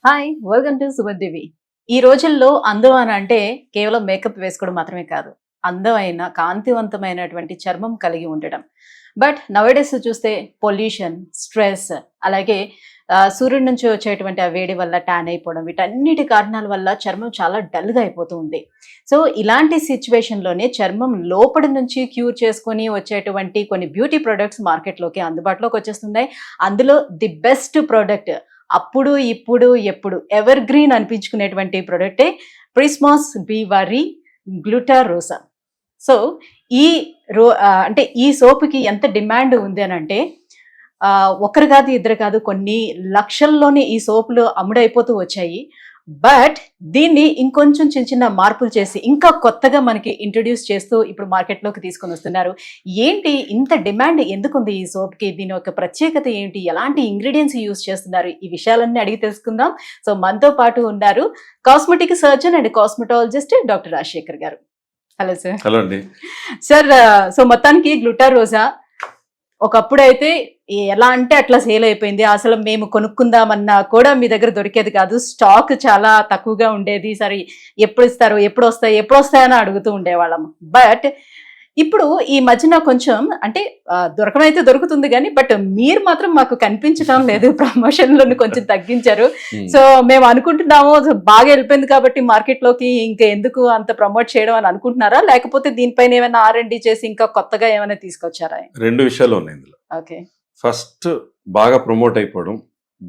Hi welcome to Suman. ఈ రోజుల్లో అందం అని అంటే కేవలం మేకప్ వేసుకోవడం మాత్రమే కాదు, అందమైన కాంతివంతమైనటువంటి చర్మం కలిగి ఉండడం. బట్ నవేడేస్ చూస్తే పొల్యూషన్, స్ట్రెస్, అలాగే సూర్యుడి నుంచి వచ్చేటువంటి ఆ వేడి వల్ల ట్యాన్ అయిపోవడం, వీటన్నిటి కారణాల వల్ల చర్మం చాలా డల్గా అయిపోతూ ఉంది. సో ఇలాంటి సిచ్యువేషన్లోనే చర్మం లోపటి నుంచి క్యూర్ చేసుకొని వచ్చేటువంటి కొన్ని బ్యూటీ ప్రొడక్ట్స్ మార్కెట్లోకి అందుబాటులోకి వచ్చేస్తున్నాయి. అందులో ది బెస్ట్ ప్రోడక్ట్, అప్పుడు ఇప్పుడు ఎప్పుడు ఎవర్ గ్రీన్ అనిపించుకునేటువంటి ప్రోడక్టే ప్రిస్మాస్ బీవారీ గ్లూటారోసా. సో ఈ అంటే ఈ సోపుకి ఎంత డిమాండ్ ఉంది అని అంటే ఒకరు కాదు ఇద్దరు కాదు, కొన్ని లక్షల్లోనే ఈ సోపులు అమ్ముడైపోతూ వచ్చాయి. బట్ దీన్ని ఇంకొంచెం చిన్న చిన్న మార్పులు చేసి ఇంకా కొత్తగా మనకి ఇంట్రడ్యూస్ చేస్తూ ఇప్పుడు మార్కెట్లోకి తీసుకొని వస్తున్నారు. ఏంటి ఇంత డిమాండ్ ఎందుకుంది ఈ సోప్కి? దీని యొక్క ప్రత్యేకత ఏంటి? ఎలాంటి ఇంగ్రీడియంట్స్ యూజ్ చేస్తున్నారు? ఈ విషయాలన్నీ అడిగి తెలుసుకుందాం. సో మనతో పాటు ఉన్నారు cosmetic surgeon and cosmetologist doctor Rajasekhar గారు. Hello sir. హలో అండి సార్. సో మొత్తానికి గ్లూటారోసా ఒకప్పుడైతే ఎలా అంటే అట్లా సేల్ అయిపోయింది. అసలు మేము కొనుక్కుందామన్నా కూడా మీ దగ్గర దొరికేది కాదు, స్టాక్ చాలా తక్కువగా ఉండేది. సరే ఎప్పుడు ఇస్తారు, ఎప్పుడు వస్తాయని అడుగుతూ ఉండేవాళ్ళం. బట్ ఇప్పుడు ఈ మధ్యన కొంచెం అంటే దొరకమైతే దొరుకుతుంది కానీ బట్ మీరు మాత్రం మాకు కనిపించడం లేదు. ప్రమోషన్లను కొంచెం తగ్గించారు. సో మేము అనుకుంటున్నాము బాగా వెళ్ళిపోయింది కాబట్టి మార్కెట్లోకి ఇంకా ఎందుకు అంత ప్రమోట్ చేయడం అని అనుకుంటున్నారా, లేకపోతే దీనిపైన ఏమైనా R&D చేసి ఇంకా కొత్తగా ఏమైనా తీసుకొచ్చారా? రెండు విషయాలు ఉన్నాయి ఇందులో. ఓకే. ఫస్ట్ బాగా ప్రమోట్ అయిపోవడం,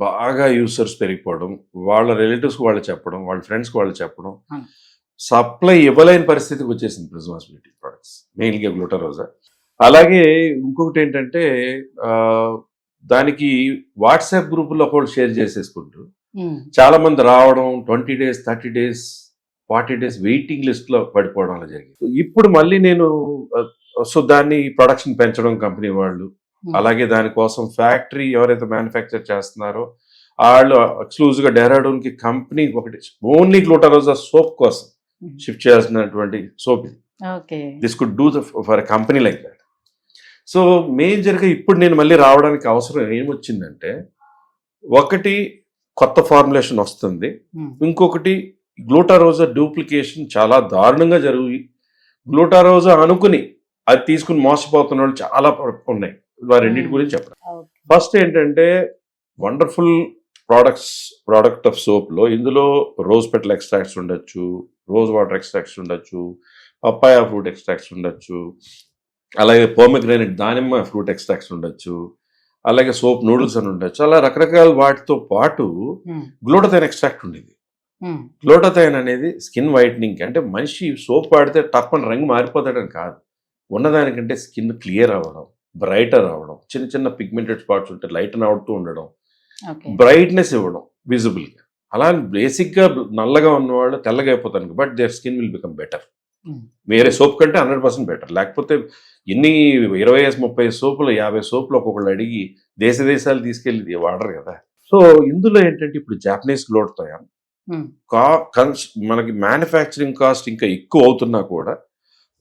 బాగా యూసర్స్ పెరిగిపోవడం, వాళ్ళ రిలేటివ్స్ వాళ్ళు చెప్పడం, వాళ్ళ ఫ్రెండ్స్ వాళ్ళు చెప్పడం, సప్లై ఇవ్వలేని పరిస్థితికి వచ్చేసింది ప్రిస్మాస్ బ్యూటీ ప్రొడక్ట్స్, మెయిన్గా గ్లూటారోసా. అలాగే ఇంకొకటి ఏంటంటే దానికి వాట్సాప్ గ్రూపుల్లో ఒకళ్ళు షేర్ చేసేసుకుంటూ చాలా మంది రావడం, 20 days 30 days 40 days waiting list లో పడిపోవడం అలా జరిగింది. ఇప్పుడు మళ్ళీ నేను దాన్ని ప్రొడక్షన్ పెంచడం కంపెనీ వాళ్ళు, అలాగే దానికోసం ఫ్యాక్టరీ ఎవరైతే మ్యానుఫ్యాక్చర్ చేస్తున్నారో వాళ్ళు ఎక్స్క్లూజివ్ గా డెహ్రాడూన్ కి కంపెనీ ఒకటి ఓన్లీ గ్లూటారోసా సోప్ కోసం షిఫ్ట్ చేయాల్సినటువంటి సోప్ ఇది. This could do for a company like that. So మేజర్గా ఇప్పుడు నేను మళ్ళీ రావడానికి అవసరం ఏమొచ్చిందంటే, ఒకటి కొత్త ఫార్ములేషన్ వస్తుంది, ఇంకొకటి గ్లూటారోసా డూప్లికేషన్ చాలా దారుణంగా జరిగి గ్లూటారోసా అనుకుని అది తీసుకుని మోసపోతున్న వాళ్ళు చాలా ఉన్నాయి. రెండింటి గురించి చెప్పడం. ఫస్ట్ ఏంటంటే వండర్ఫుల్ ప్రోడక్ట్ ఆఫ్ సోప్లో ఇందులో రోజ్ పెటల్ ఎక్స్ట్రాక్ట్స్ ఉండొచ్చు, రోజ్ వాటర్ ఎక్స్ట్రాక్ట్స్ ఉండొచ్చు, పప్పాయ ఫ్రూట్ ఎక్స్ట్రాక్ట్స్ ఉండొచ్చు, అలాగే పోమెగ్రానైట్ దానిమ్మ ఫ్రూట్ ఎక్స్ట్రాక్ట్స్ ఉండొచ్చు, అలాగే సోప్ నూడిల్స్ అని ఉండొచ్చు. అలా రకరకాల వాటితో పాటు గ్లూటాథైన్ ఎక్స్ట్రాక్ట్ ఉండేది. గ్లూటాథైన్ అనేది స్కిన్ వైట్నింగ్, అంటే మనిషి సోప్ వాడితే టప్పని రంగు మారిపోతాడని కాదు, ఉన్నదానికంటే స్కిన్ క్లియర్ అవ్వడం, బ్రైటర్ అవ్వడం, చిన్న చిన్న పిగ్మెంటెడ్ స్పాట్స్ ఉంటే లైటన్ అవుతూ ఉండడం, బ్రైట్నెస్ ఇవ్వడం విజిబుల్గా. అలా బేసిక్గా నల్లగా ఉన్నవాళ్ళు తెల్లగా అయిపోతారు, but their skin will become better. వేరే సోప్ కంటే 100% బెటర్. లేకపోతే ఎన్ని 20-30 సోపులు 50 సోపులు ఒక్కొక్కళ్ళు అడిగి దేశాలు తీసుకెళ్ళి వాడరు కదా. సో ఇందులో ఏంటంటే ఇప్పుడు జాపనీస్ గ్లూటాథైన్ మనకి మ్యానుఫ్యాక్చరింగ్ కాస్ట్ ఇంకా ఎక్కువ అవుతున్నా కూడా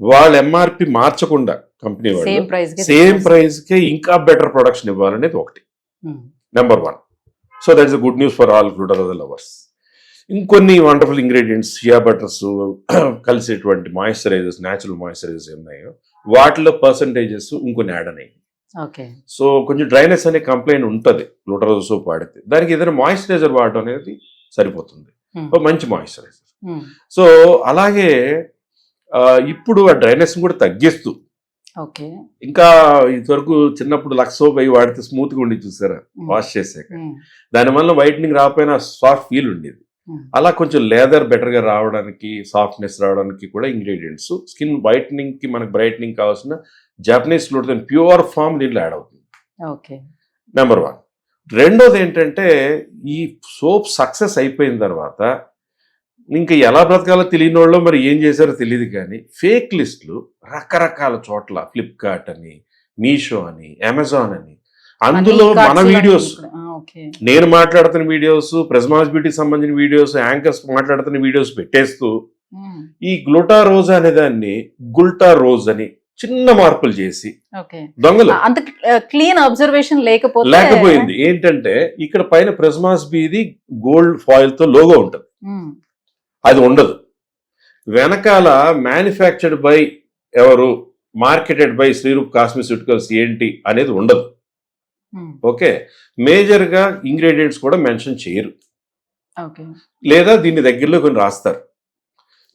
వాళ్ళ MRP మార్చకుండా కంపెనీ వాళ్ళు సేమ్ ప్రైస్కే ఇంకా బెటర్ ప్రొడక్షన్ ఇవ్వాలనేది ఒకటి, number 1. So that is good news for all గ్లూటారోసా లవర్స్. ఇంకొన్ని వండర్ఫుల్ ఇంగ్రీడియంట్స్, షియా బటర్స్ కలిసేటువంటి మాయిశ్చరైజర్స్, న్యాచురల్ మాయిశ్చరైజర్స్ ఉన్నాయో వాటిలో పర్సంటేజెస్ ఇంకొన్ని యాడ్ అయ్యాయి. సో కొంచెం డ్రైనెస్ అనే కంప్లైంట్ ఉంటుంది గ్లూటారోసా సోప్ వాడితే, దానికి ఏదైనా మాయిశ్చరైజర్ వాడటం అనేది సరిపోతుంది, మంచి మాయిశ్చరైజర్. సో అలాగే ఇప్పుడు ఆ డ్రైనెస్ కూడా తగ్గిస్తూ, ఇంకా ఇంతవరకు చిన్నప్పుడు లక్స్ సోప్ అవి వాడితే స్మూత్ గా ఉండి చూసారా వాష్ చేసాక, దానివల్ల వైట్నింగ్ రాకపోయినా సాఫ్ట్ ఫీల్ ఉండేది. అలా కొంచెం లేదర్ బెటర్ గా రావడానికి, సాఫ్ట్నెస్ రావడానికి కూడా ఇంగ్రీడియంట్స్, స్కిన్ వైట్నింగ్ కి మనకు బ్రైట్నింగ్ కావాల్సిన జాపనీస్ గ్లూటాథైన్ ప్యూర్ ఫామ్ దీంట్లో యాడ్ అవుతుంది, నెంబర్ 1. రెండోది ఏంటంటే ఈ సోప్ సక్సెస్ అయిపోయిన తర్వాత ఇంకా ఎలా బ్రతకాలో తెలియని వాళ్ళు మరి ఏం చేశారో తెలియదు కానీ ఫేక్ లిస్టులు రకరకాల చోట్ల, ఫ్లిప్కార్ట్ అని, మీషో అని, అమెజాన్ అని, అందులో మన వీడియోస్, నేను మాట్లాడుతున్న వీడియోస్, ప్రిస్మాస్ బ్యూటీకి సంబంధించిన వీడియోస్, యాంకర్స్ మాట్లాడుతున్న వీడియోస్ పెట్టేస్తూ ఈ గ్లూటారోసా అనే దాన్ని గుల్టారోజ్ అని చిన్న మార్పులు చేసి ఓకే. దొంగలు అంత క్లీన్ అబ్జర్వేషన్ లేకపోతే లేకపోయింది. ఏంటంటే ఇక్కడ పైన ప్రిజ్మాస్ బీది గోల్డ్ ఫాయిల్ తో లోగో ఉంటుంది, ఉమ్, అది ఉండదు. వెనకాల మ్యానుఫ్యాక్చర్డ్ బై ఎవరు, మార్కెటెడ్ బై శ్రీరూప్ కాస్మెటికల్స్ ఏంటి అనేది ఉండదు. ఉమ్, ఓకే, మేజర్ గా ఇంగ్రీడియంట్స్ కూడా మెన్షన్ చేయరు, ఓకే. లేదా దీని దగ్గరలో కొన్ని రాస్తారు.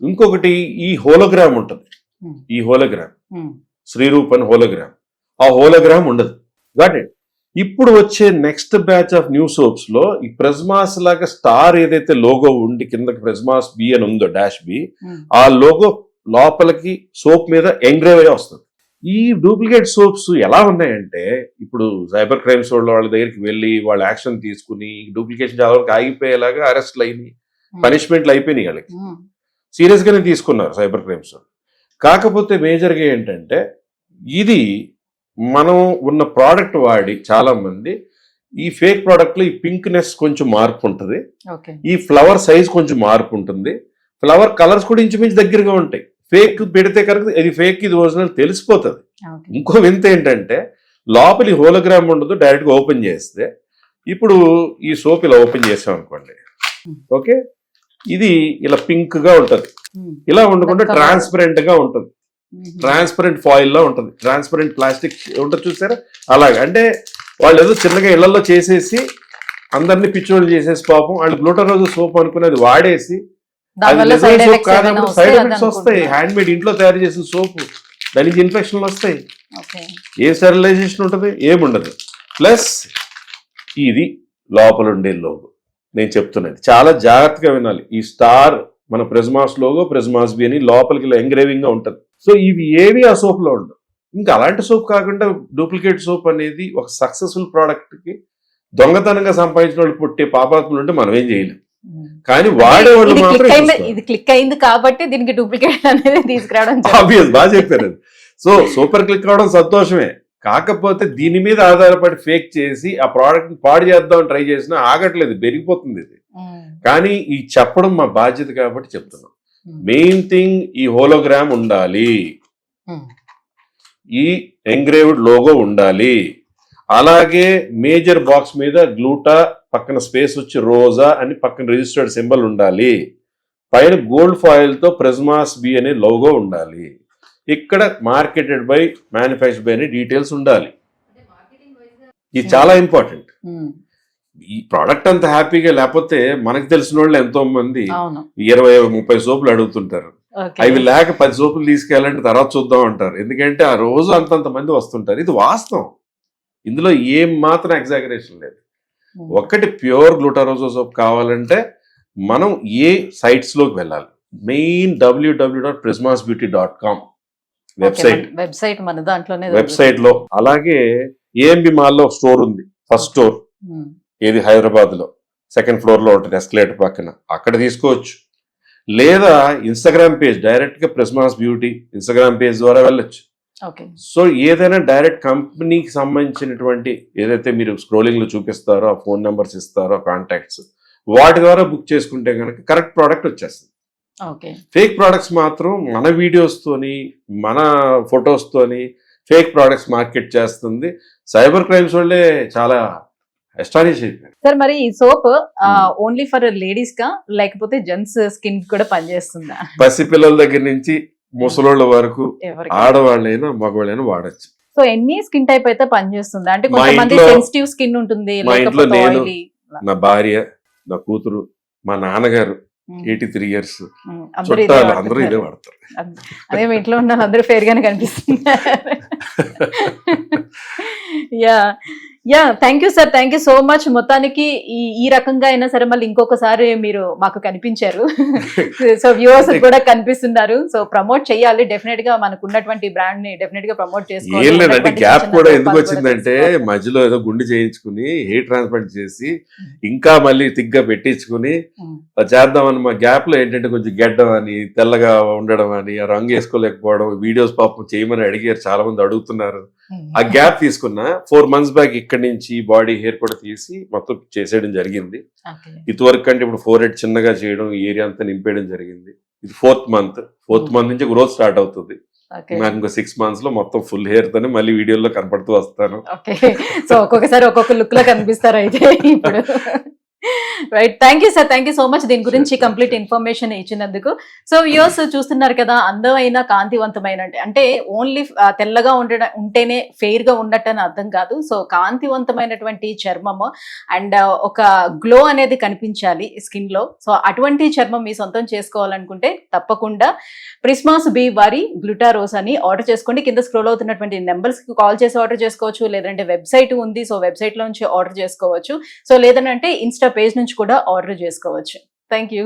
ఇంకొకటి ఈ హోలోగ్రామ్ ఉంటుంది, ఉమ్, ఈ హోలోగ్రామ్ ఉమ్, శ్రీరూప్ అని హోలోగ్రామ్, ఆ హోలోగ్రామ్ ఉండదు. Got it. ఇప్పుడు వచ్చే next batch of new soaps లో ఈ ప్రెజ్మాస్ లాగా స్టార్ ఏదైతే లోగో ఉండి కిందకి ప్రెజ్మాస్ బి అని ఉందో, డాష్ బి, ఉమ్, ఆ లోగో లోపలికి సోప్ మీద ఎంగ్రేవ్ అయ్యి వస్తుంది. ఈ డూప్లికేట్ సోప్స్ ఎలా ఉన్నాయంటే, ఇప్పుడు సైబర్ క్రైమ్స్ వాళ్ళ దగ్గరికి వెళ్ళి వాళ్ళు యాక్షన్ తీసుకుని డూప్లికేషన్ చాలా వరకు ఆగిపోయేలాగా అరెస్ట్లు అయినాయి, పనిష్మెంట్లు అయిపోయినాయి, వాళ్ళకి ఉమ్, సీరియస్ గానే తీసుకున్నారు సైబర్ క్రైమ్స్. కాకపోతే మేజర్గా ఏంటంటే, ఇది మనం ఉన్న ప్రోడక్ట్ వాడి చాలా మంది ఈ ఫేక్ ప్రోడక్ట్ లో ఈ పింక్నెస్ కొంచెం మార్పు ఉంటుంది, ఓకే. ఈ ఫ్లవర్ సైజ్ కొంచెం మార్పు ఉంటుంది, ఫ్లవర్ కలర్స్ కూడా ఇంచుమించు దగ్గరగా ఉంటాయి. ఫేక్ పెడితే కనుక ఇది ఫేక్, ఇది ఒరిజినల్ తెలిసిపోతుంది. ఓకే. ఇంకో వింత ఏంటంటే, లోపలి హోలోగ్రామ్ ఉండదు, డైరెక్ట్ గా ఓపెన్ చేస్తే, ఇప్పుడు ఈ సోప్ ఇలా ఓపెన్ చేసాం అనుకోండి, ఓకే, ఇది ఇలా పింక్ గా ఉంటది, ఉమ్, ఇలా ఉండకుండా Colour. ట్రాన్స్పరెంట్ గా ఉంటుంది, ఉమ్, ట్రాన్స్పరెంట్ ఫాయిల్ లో ఉంటుంది, ట్రాన్స్పరెంట్ ప్లాస్టిక్ ఉంటుంది చూసారా, అలాగే. అంటే వాళ్ళు ఏదో చిన్నగా ఇళ్లలో చేసేసి అందరినీ పిచ్చోళ్ళు చేసేసి పాపం వాళ్ళు గ్లూటరోజ్ సోప్ అనుకునేది వాడేసి, అది దానివల్ల నిజమైన సైడ్ సోప్ ఎఫెక్ట్స్ ఏమైనా కానప్పుడు వస్తే సైడ్ అది ఎఫెక్ట్స్ వస్తాయి. అనుకుంటున్నా. హ్యాండ్ మేడ్ ఇంట్లో తయారు చేసిన సోపు, దానికి ఇన్ఫెక్షన్లు వస్తాయి, ఓకే. ఏ స్టెరిలైజేషన్ ఉంటుంది, ఏముండదు. ప్లస్ ఇది లోపల ఉండే లోగో, నేను చెప్తున్నది చాలా జాగ్రత్తగా వినాలి. ఈ స్టార్ మన ప్రెజ్మాస్ లోగో, ప్రెజ్మాస్ బి అని లోపలికి ఎంగ్రేవింగ్ గా ఉంటుంది. సో ఇవి ఏవి ఆ సోప్ లో ఉండవు. ఇంకా అలాంటి సోప్ కాకుండా డూప్లికేట్ సోప్ అనేది ఒక సక్సెస్ఫుల్ ప్రోడక్ట్ కి దొంగతనంగా సంపాదించిన వాళ్ళు పుట్టే పాపాత్ములు ఉంటే మనం ఏం చేయలేం. ఉమ్. కానీ వాడేవాళ్ళు ఇది మాత్రం click అయింది, చూస్తారు. ఇది క్లిక్ అయింది కాబట్టి దీనికి డూప్లికేట్ అనేది తీసుకురావడం జరిగింది. ఆబ్వియస్, బాగా చెప్పారు. సో సూపర్ క్లిక్ అవడం సంతోషమే, కాకపోతే దీని మీద ఆధారపడి ఫేక్ చేసి ఆ ప్రోడక్ట్ పాడు చేద్దాం ట్రై చేసినా ఆగట్లేదు, పెరిగిపోతుంది ఇది. ఉమ్, కానీ ఈ చెప్పడం మా బాధ్యత కాబట్టి చెప్తున్నాం. ఉమ్, మెయిన్ థింగ్ ఈ హోలోగ్రామ్ ఉండాలి, ఉమ్, ఈ ఎంగ్రేవ్డ్ లోగో ఉండాలి, అలాగే మేజర్ బాక్స్ మీద గ్లూటా పక్కన స్పేస్ వచ్చి రోజా అని పక్కన రిజిస్టర్డ్ సింబల్ ఉండాలి, పైన గోల్డ్ ఫాయిల్ తో ప్రెజ్మాస్ బి అనే లోగో ఉండాలి, ఇక్కడ మార్కెటెడ్ బై, మ్యానుఫ్యాక్చర్ బై అనే డీటెయిల్స్ ఉండాలి. ఇది చాలా ఇంపార్టెంట్. ఉమ్, ఈ ప్రోడక్ట్ అంత హ్యాపీగా లేకపోతే మనకు తెలిసిన వాళ్ళు ఎంతో మంది అవును. 20-30 సోపులు అడుగుతుంటారు, ఓకే. అవి లేక 10 సోపులు తీసుకెళ్ళంటే తర్వాత చూద్దాం అంటారు. ఎందుకంటే ఆ రోజు అంతంత మంది వస్తుంటారు. ఇది వాస్తవం, ఇందులో ఏం మాత్రం ఎగ్జాగరేషన్ లేదు. ఉమ్, ఒకటి ప్యూర్ గ్లూటారోజో సోప్ కావాలంటే మనం ఏ సైట్స్ లోకి వెళ్ళాలి, మెయిన్ www.prismasbeauty.com వెబ్సైట్, వెబ్సైట్ మన దాంట్లోనే వెబ్సైట్ లో. అలాగే ఏఎంబి మాల్ లో స్టోర్ ఉంది, ఫస్ట్ స్టోర్ ఉమ్, ఏది హైదరాబాద్ లో, సెకండ్ ఫ్లోర్ లో ఉంటుంది ఎస్కలేటర్ పక్కన, అక్కడ తీసుకోవచ్చు. లేదా ఇన్స్టాగ్రామ్ పేజ్, డైరెక్ట్ గా ప్రిజ్మాస్ బ్యూటీ ఇన్స్టాగ్రామ్ పేజ్ ద్వారా వెళ్ళొచ్చు. ఓకే. సో ఏదైనా డైరెక్ట్ కంపెనీకి సంబంధించినటువంటి ఏదైతే మీరు స్క్రోలింగ్ లో చూపిస్తారో, ఆ ఫోన్ నెంబర్స్ ఇస్తారో, కాంటాక్ట్స్, వాటి ద్వారా బుక్ చేసుకుంటే కనుక కరెక్ట్ ప్రోడక్ట్ వచ్చేస్తుంది. ఓకే. ఫేక్ ప్రోడక్ట్స్ మాత్రం మన వీడియోస్ తోని, మన ఫొటోస్ తోని ఫేక్ ప్రోడక్ట్స్ మార్కెట్ చేస్తుంది. సైబర్ క్రైమ్స్ వాళ్ళే చాలా ఎస్టానిష్ అయిపోయారు. సార్ మరి ఈ సోప్ ఓన్లీ ఫర్ లేడీస్ కా లేకపోతే జెంట్స్ స్కిన్ కూడా పనిచేస్తుందా? పసిపిల్లల దగ్గర నుంచి ముసలోళ్ళ వరకు ఎవరికి? ఆడవాళ్ళైనా మగవాళ్ళైనా వాడచ్చు. సో ఎన్ని స్కిన్ టైప్ అయితే పనిచేస్తుందా? అంటే మా కొంతమంది ఇంట్లో- సెన్సిటివ్ స్కిన్ ఉంటుంది, మా ఇంట్లో లేకపోతే నేను, oily. నా భార్య, నా కూతురు, మా నాన్నగారు ఉమ్, 83 years, ఉమ్, అందరూ ఇదే చుట్టాలు అందరూ ఇదే వాడుతున్నారు. వాడతారు. అదే మీ ఇంట్లో ఉన్న అందరూ ఫేర్ గానే కనిపిస్తున్నారు. Yeah yeah, thank you sir, thank you so much. మొత్తానికి ఈ రకంగా అయినా సరే మళ్ళీ ఇంకొకసారి మీరు మాకు కనిపించారు. సో వ్యూవర్స్ కూడా కనిపిస్తున్నారు. సో ప్రమోట్ చేయాలి డెఫినెట్ గా, మనకు ఉన్నటువంటి బ్రాండ్ ని డెఫినెట్ గా ప్రమోట్ ఏం లేదంటే ఉన్నటువంటి గ్యాప్ చిన్న కూడా చిన్న ఎందుకు లోపాలు వచ్చిందంటే, కూడా తెలుసుకోవాలి. మధ్యలో ఏదో గుండె చేయించుకుని హెయిర్ ట్రాన్స్ప్లాంట్ చేసి ఇంకా మళ్ళీ తిగ్గా పెట్టించుకుని ఉమ్, చేద్దామని మా గ్యాప్ లో ఏంటంటే కొంచెం గెడ్డం అని, తెల్లగా ఉండడం అని, ఆ రంగు వేసుకోలేకపోవడం, వీడియోస్ పాపం చేయమని అడిగారు, చాలా మంది అడుగుతున్నారు. ఉమ్, ఆ గ్యాప్ తీసుకున్న 4 months బ్యాక్ ఇక్కడి నుంచి బాడీ హెయిర్ కూడా తీసి మొత్తం చేసేయడం జరిగింది. ఓకే. ఇదివరకు కంటే ఇప్పుడు 4 head చిన్నగా చేయడం, ఈ ఏరియా అంతా నింపేయడం జరిగింది. ఇది 4th month నుంచి గ్రోత్ స్టార్ట్ అవుతుంది. ఓకే నాకు ఇంకో 6 months లో మొత్తం ఫుల్ హెయిర్ తోనే మళ్ళీ వీడియోలో కనపడుతూ వస్తాను. ఓకే సో ఒక్కొక్కసారి ఒక్కొక్క లుక్ లో కనిపిస్తారు అయితే ఇప్పుడు. Right, thank you sir, thank you so much దీని గురించి Sure, కంప్లీట్ sure. ఇన్ఫర్మేషన్ ఇచ్చినందుకు. సో వ్యూవర్స్ చూస్తున్నారు కదా, అందమైన కాంతివంతమైన అంటే ఓన్లీ తెల్లగా ఉంటేనే ఫెయిర్ గా ఉన్నట్టు అని అర్థం కాదు. సో కాంతివంతమైనటువంటి చర్మము అండ్ ఒక గ్లో అనేది కనిపించాలి స్కిన్ లో. సో అటువంటి చర్మం మీ సొంతం చేసుకోవాలనుకుంటే తప్పకుండా ప్రిస్మాస్ బీ వారి గ్లూటారోస్ అని ఆర్డర్ చేసుకోండి. కింద స్క్రోల్ అవుతున్నటువంటి నెంబర్స్ కి కాల్ చేసి ఆర్డర్ చేసుకోవచ్చు, లేదంటే వెబ్సైట్ ఉంది, సో వెబ్సైట్ లో నుంచి ఆర్డర్ చేసుకోవచ్చు. సో లేదంటే ఇన్స్టా పేజ్ నుంచి కూడా ఆర్డర్ చేసుకోవచ్చు. Thank you.